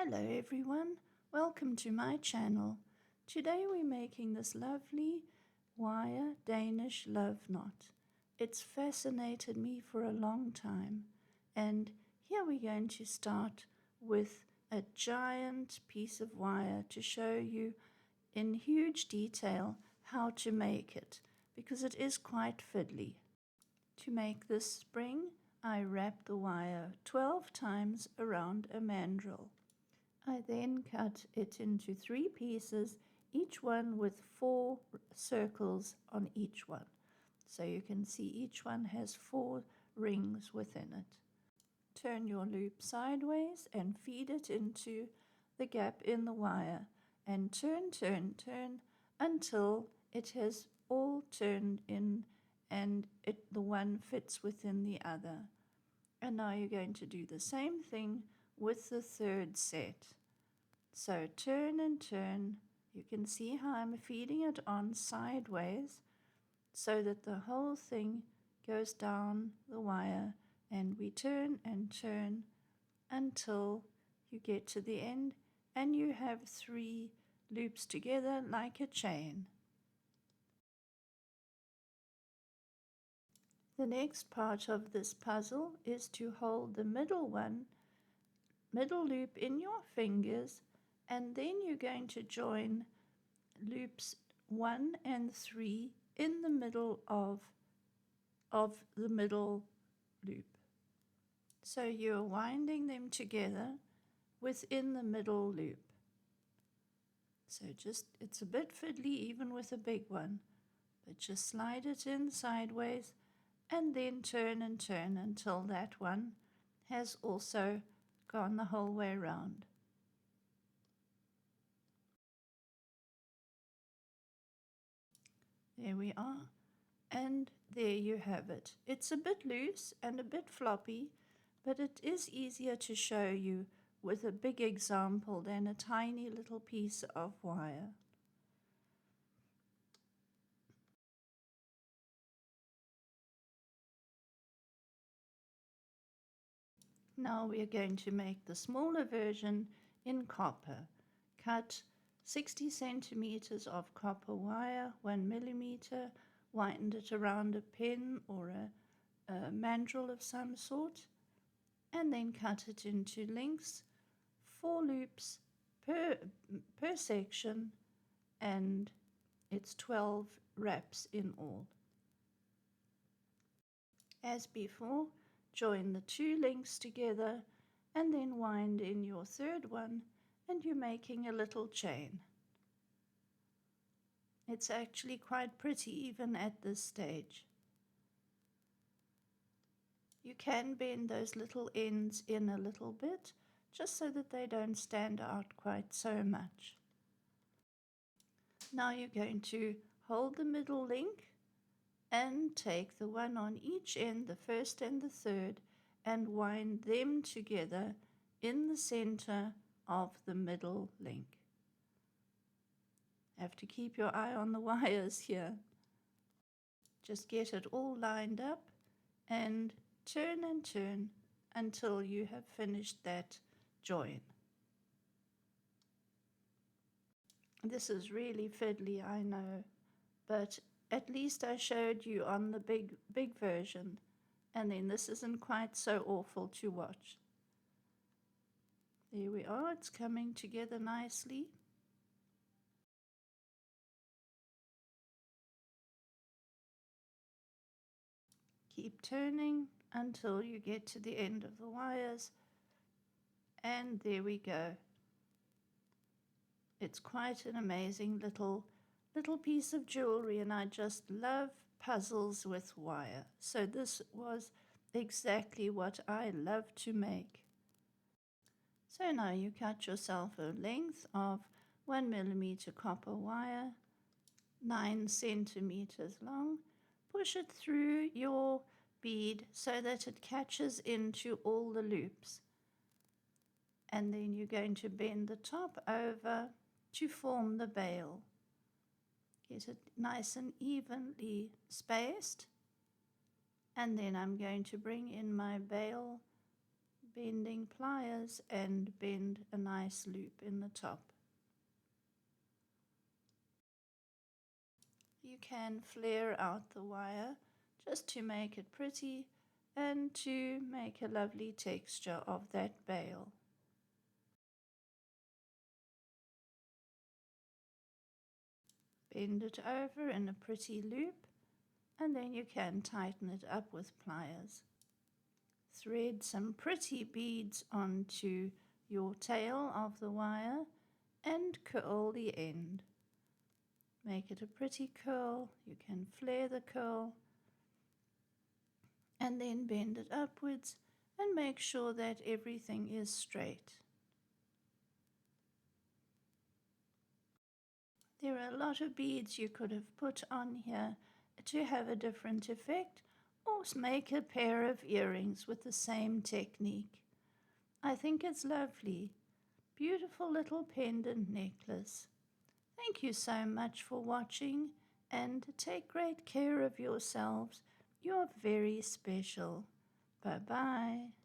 Hello everyone, welcome to my channel. Today we're making this lovely wire Danish love knot. It's fascinated me for a long time, and here we're going to start with a giant piece of wire to show you in huge detail how to make it, because it is quite fiddly. To make this spring, I wrap the wire 12 times around a mandrel. I then cut it into 3 pieces, each one with 4 circles on each one. So you can see each one has 4 rings within it. Turn your loop sideways and feed it into the gap in the wire and turn until it has all turned in and the one fits within the other. And now you're going to do the same thing with the third set. So turn and turn. You can see how I'm feeding it on sideways so that the whole thing goes down the wire, and we turn and turn until you get to the end and you have 3 loops together like a chain. The next part of this puzzle is to hold the middle loop in your fingers, and then you're going to join loops 1 and 3 in the middle of the middle loop. So you're winding them together within the middle loop. So it's a bit fiddly even with a big one, but just slide it in sideways and then turn and turn until that one has also gone the whole way around. There we are, and there you have it. It's a bit loose and a bit floppy, but it is easier to show you with a big example than a tiny little piece of wire. Now we are going to make the smaller version in copper. Cut 60 centimeters of copper wire, 1 millimeter, wind it around a pin or a mandrel of some sort, and then cut it into lengths, 4 loops per section, and it's 12 wraps in all. As before, join the 2 links together and then wind in your third one, and you're making a little chain. It's actually quite pretty even at this stage. You can bend those little ends in a little bit, just so that they don't stand out quite so much. Now you're going to hold the middle link and take the one on each end, the first and the third, and wind them together in the center of the middle link. Have to keep your eye on the wires here. Just get it all lined up and turn until you have finished that join. This is really fiddly, I know, but at least I showed you on the big version, and then this isn't quite so awful to watch. There we are, it's coming together nicely. Keep turning until you get to the end of the wires, and there we go. It's quite an amazing little piece of jewelry, and I just love puzzles with wire. So this was exactly what I love to make. So now you cut yourself a length of 1 millimeter copper wire, 9 centimeters long. Push it through your bead so that it catches into all the loops. And then you're going to bend the top over to form the bail. Get it nice and evenly spaced. And then I'm going to bring in my bail bending pliers and bend a nice nice loop in the top. You can flare out the wire just to make it pretty and to make a lovely texture of that bail. Bend it over in a pretty loop, and then you can tighten it up with pliers. Thread some pretty beads onto your tail of the wire and curl the end. Make it a pretty curl. You can flare the curl and then bend it upwards and make sure that everything is straight. There are a lot of beads you could have put on here to have a different effect, or make a pair of earrings with the same technique. I think it's lovely. Beautiful little pendant necklace. Thank you so much for watching, and take great care of yourselves. You're very special. Bye-bye.